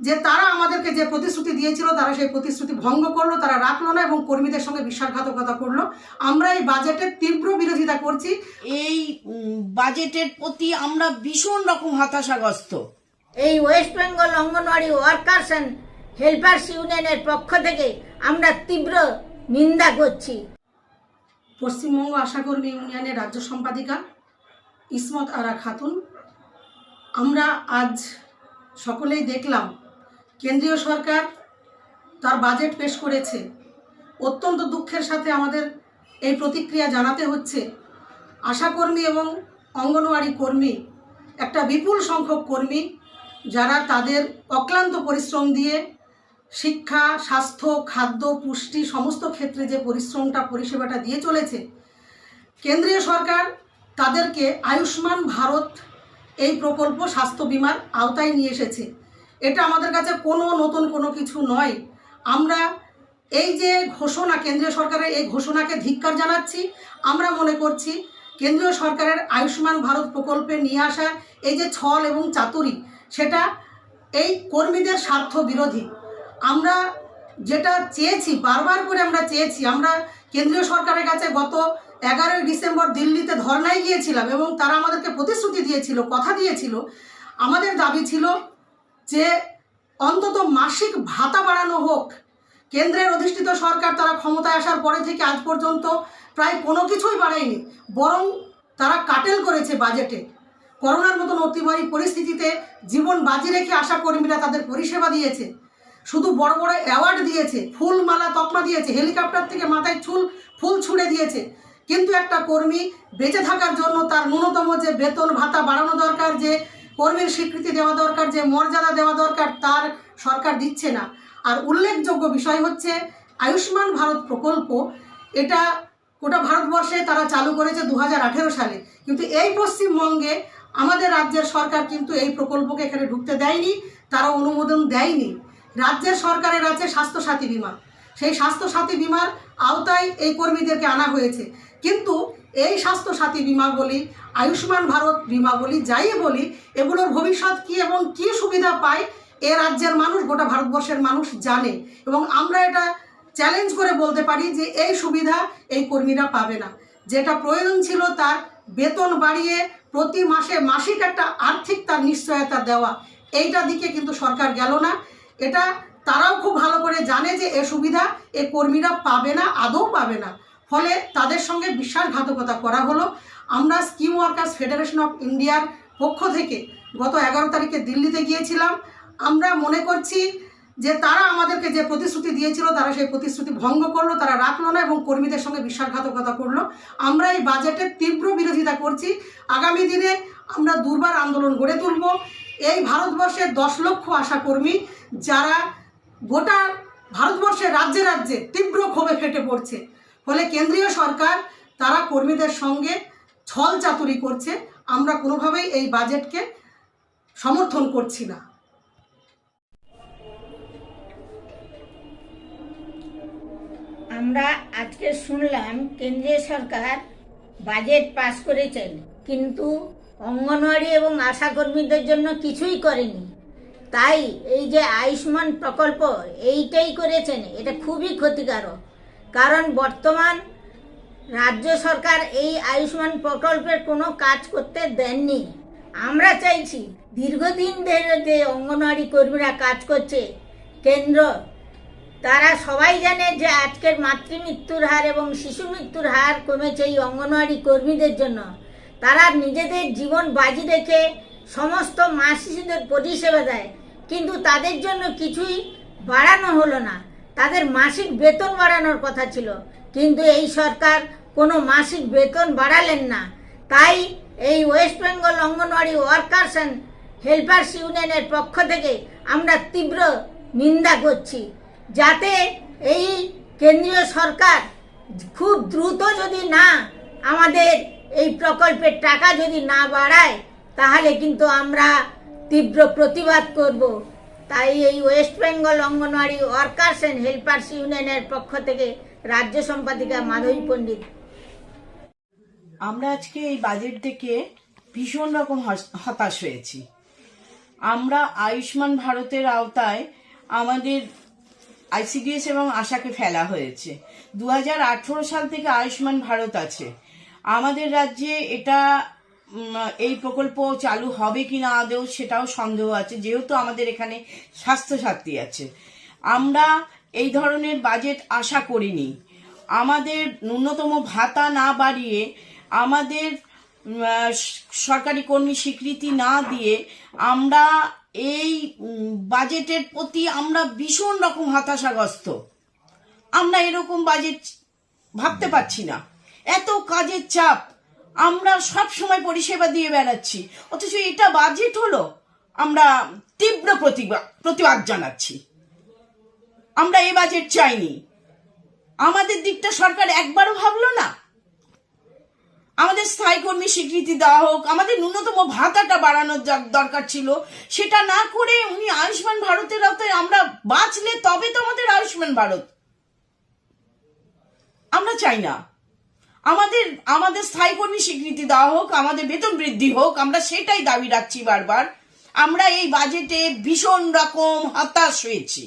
যে তারা আমাদেরকে যে প্রতিশ্রুতি দিয়েছিল তারা সেই প্রতিশ্রুতি ভঙ্গ করলো, তারা রাখলো না এবং কর্মীদের সঙ্গে বিশ্বাসঘাতকতা করলো। আমরা এই বাজেটের তীব্র বিরোধিতা করছি। এই বাজেটের প্রতি আমরা ভীষণ রকম হতাশাগ্রস্ত। এই West Bengal anganwadi workers and helpers ইউনিয়নের পক্ষ থেকে আমরা তীব্র নিন্দা করছি। পশ্চিমবঙ্গ আশাকর্মী ইউনিয়নের রাজ্য সম্পাদিকা ইসমত আরা খাতুন। আমরা আজ সকলেই দেখলাম কেন্দ্রীয় সরকার তার বাজেট পেশ করেছে। অত্যন্ত দুঃখের সাথে আমাদের এই প্রতিক্রিয়া জানাতে হচ্ছে। আশাকর্মী এবং অঙ্গনওয়াড়ি কর্মী, একটা বিপুল সংখ্যক কর্মী যারা তাদের অক্লান্ত পরিশ্রম দিয়ে শিক্ষা, স্বাস্থ্য, খাদ্য, পুষ্টি সমস্ত ক্ষেত্রে যে পরিষেবাটা দিয়ে চলেছে, কেন্দ্রীয় সরকার তাদেরকে আয়ুষ্মান ভারত এই প্রকল্প স্বাস্থ্য বিমার আওতায় নিয়ে এসেছে। এটা আমাদের কাছে নতুন কোনো কিছু নয়। আমরা এই যে ঘোষণা, কেন্দ্রীয় সরকারের এই ঘোষণাকে ধিক্কার জানাচ্ছি। আমরা মনে করছি কেন্দ্রীয় সরকারের আয়ুষ্মান ভারত প্রকল্পে নিয়ে আসার এই যে ছল এবং চাতুরি, সেটা এই কর্মীদের স্বার্থ বিরোধী। আমরা যেটা চেয়েছি, বারবার করে আমরা চেয়েছি, আমরা কেন্দ্রীয় সরকারের কাছে গত 11ই ডিসেম্বর দিল্লিতে ধর্নায় গিয়েছিলাম এবং তারা আমাদেরকে প্রতিশ্রুতি দিয়েছিল, কথা দিয়েছিল। আমাদের দাবি ছিল যে অন্তত মাসিক ভাতা বাড়ানো হোক। কেন্দ্রের অধিষ্ঠিত সরকার তারা ক্ষমতায় আসার পরে থেকে আজ পর্যন্ত প্রায় কোনো কিছুই বাড়ায়নি, বরং তারা কাটেল করেছে বাজেটে। করোনার মতন অতিমারী পরিস্থিতিতে জীবন বাজি রেখে আশা কর্মীরা তাদের পরিষেবা দিয়েছে। শুধু বড় বড় অ্যাওয়ার্ড দিয়েছে, ফুল মালা তকমা দিয়েছে, হেলিকপ্টার থেকে মাথায় ফুল ছুঁড়ে দিয়েছে। কিন্তু একটা কর্মী বেঁচে থাকার জন্য তার ন্যূনতম যে বেতন ভাতা বাড়ানো দরকার, যে কর্মীর স্বীকৃতি দেওয়া দরকার, যে মর্যাদা দেওয়া দরকার, তার সরকার দিচ্ছে না। আর উল্লেখযোগ্য বিষয় হচ্ছে আয়ুষ্মান ভারত প্রকল্প। এটা গোটা ভারতবর্ষে তারা চালু করেছে 2018 সালে, কিন্তু এই পশ্চিমবঙ্গে আমাদের রাজ্যের সরকার কিন্তু এই প্রকল্পকে এখানে ঢুকতে দেয়নি, তারা অনুমোদন দেয়নি। রাজ্যের সরকারের আছে স্বাস্থ্যসাথী বিমা, সেই স্বাস্থ্যসাথী বিমার আওতায় এই কর্মীদেরকে আনা হয়েছে। কিন্তু এই স্বাস্থ্যসাথী বিমা বলি, আয়ুষ্মান ভারত বিমা বলি, যাই বলি, এগুলোর ভবিষ্যৎ কী এবং কী সুবিধা পায় এ রাজ্যের মানুষ, গোটা ভারতবর্ষের মানুষ জানে। এবং আমরা এটা চ্যালেঞ্জ করে বলতে পারি যে এই সুবিধা এই কর্মীরা পাবে না। যেটা প্রয়োজন ছিল তার বেতন বাড়িয়ে প্রতি মাসে মাসিক একটা আর্থিক তার নিশ্চয়তা দেওয়া, এইটা দিকে কিন্তু সরকার গেল না। এটা তারাও খুব ভালো করে জানে যে এ সুবিধা এ কর্মীরা পাবে না, আদৌ পাবে না। ফলে তাদের সঙ্গে বিশ্বাসঘাতকতা করা হলো। আমরা স্কিম ওয়ার্কার্স ফেডারেশন অফ ইন্ডিয়ার পক্ষ থেকে গত 11 তারিখে দিল্লিতে গিয়েছিলাম। আমরা মনে করছি যে তারা আমাদেরকে যে প্রতিশ্রুতি দিয়েছিল তারা সেই প্রতিশ্রুতি ভঙ্গ করলো, তারা রাখলো না এবং কর্মীদের সঙ্গে বিশ্বাসঘাতকতা করলো। আমরা এই বাজেটের তীব্র বিরোধিতা করছি। আগামী দিনে আমরা দুর্বার আন্দোলন গড়ে তুলব। এই ভারতবর্ষের 10 লক্ষ আশাকর্মী যারা গোটা ভারতবর্ষের রাজ্যে রাজ্যে তীব্র ক্ষোভে ফেটে পড়ছে। ফলে কেন্দ্রীয় সরকার তারা কর্মীদের সঙ্গে ছল চাতুরি করছে। আমরা কোনোভাবেই এই বাজেটকে সমর্থন করছি না। আমরা আজকে শুনলাম কেন্দ্রীয় সরকার বাজেট পাস করেছেন, কিন্তু অঙ্গনওয়াড়ি এবং আশাকর্মীদের জন্য কিছুই করেনি। তাই এই যে আয়ুষ্মান প্রকল্প এইটাই করেছেন, এটা খুবই ক্ষতিকারক। কারণ বর্তমান রাজ্য সরকার এই আয়ুষ্মান প্রকল্পের কোনো কাজ করতে দেননি। আমরা চাইছি দীর্ঘদিন ধরে যে অঙ্গনওয়াড়ি কর্মীরা কাজ করছে, কেন্দ্র তারা সবাই জানে যে আজকের মাতৃমৃত্যুর হার এবং শিশু মৃত্যুর হার কমেছে এই অঙ্গনওয়াড়ি কর্মীদের জন্য। তারা নিজেদের জীবন বাজি রেখে সমস্ত মা শিশুদের পরিষেবা দেয়, কিন্তু তাদের জন্য কিছুই বাড়ানো হলো না। তাদের মাসিক বেতন বাড়ানোর কথা ছিল, কিন্তু এই সরকার কোনো মাসিক বেতন বাড়ালেন না। তাই এই West Bengal anganwadi workers and helpers ইউনিয়নের পক্ষ থেকে আমরা তীব্র নিন্দা করছি, যাতে এই কেন্দ্রীয় সরকার খুব দ্রুত যদি না আমাদের এই প্রকল্পের টাকা যদি না বাড়ায়, তাহলে কিন্তু আমরা তীব্র প্রতিবাদ করব। তাই এই West Bengal anganwadi workers and helpers ইউনিয়নের পক্ষ থেকে রাজ্য সম্পাদিকা মাধবী পণ্ডিত। আমরা আজকে এই বাজেট দেখে ভীষণ রকম হতাশ হয়েছি। আমরা আয়ুষ্মান ভারতের আওতায় আমাদের আইসিডিএস এবং আশাকে ফেলা হয়েছে। 2018 সাল থেকে আয়ুষ্মান ভারত আছে আমাদের রাজ্যে। এটা এই প্রকল্প চালু হবে কিনা আদৌ সেটাও সন্দেহ আছে, যেহেতু আমাদের এখানে স্বাস্থ্যসাথী আছে। আমরা এই ধরনের বাজেট আশা করিনি। আমাদের ন্যূনতম ভাতা না বাড়িয়ে, আমাদের সরকারি কর্মী স্বীকৃতি না দিয়ে আমরা এই বাজেটের প্রতি আমরা ভীষণ রকম হতাশাগ্রস্ত। আমরা এরকম বাজেট ভাবতে পারছি না। এত কাজের চাপ, আমরা সব সময় পরিষেবা দিয়ে বেড়াচ্ছি, অথচ এটা বাজেট হলো। আমরা তীব্র প্রতিবাদ জানাচ্ছি। আমরা এই বাজেট চাইনি। আমাদের দিকটা সরকার একবারও ভাবলো না। আমাদের স্থায়ী কর্মী স্বীকৃতি দেওয়া হোক, আমাদের ন্যূনতম ভাতাটা বাড়ানোর দরকার ছিল, সেটা না করে উনি আয়ুষ্মান ভারতের আওতায় আমরা বাঁচলে তবে তো আমাদের আয়ুষ্মান ভারত। আমরা চাই না। আমাদের স্থায়ী কর্মী স্বীকৃতি দেওয়া হোক, আমাদের বেতন বৃদ্ধি হোক, আমরা সেটাই দাবি রাখছি বারবার। আমরা এই বাজেটে ভীষণ রকম হতাশ হয়েছি।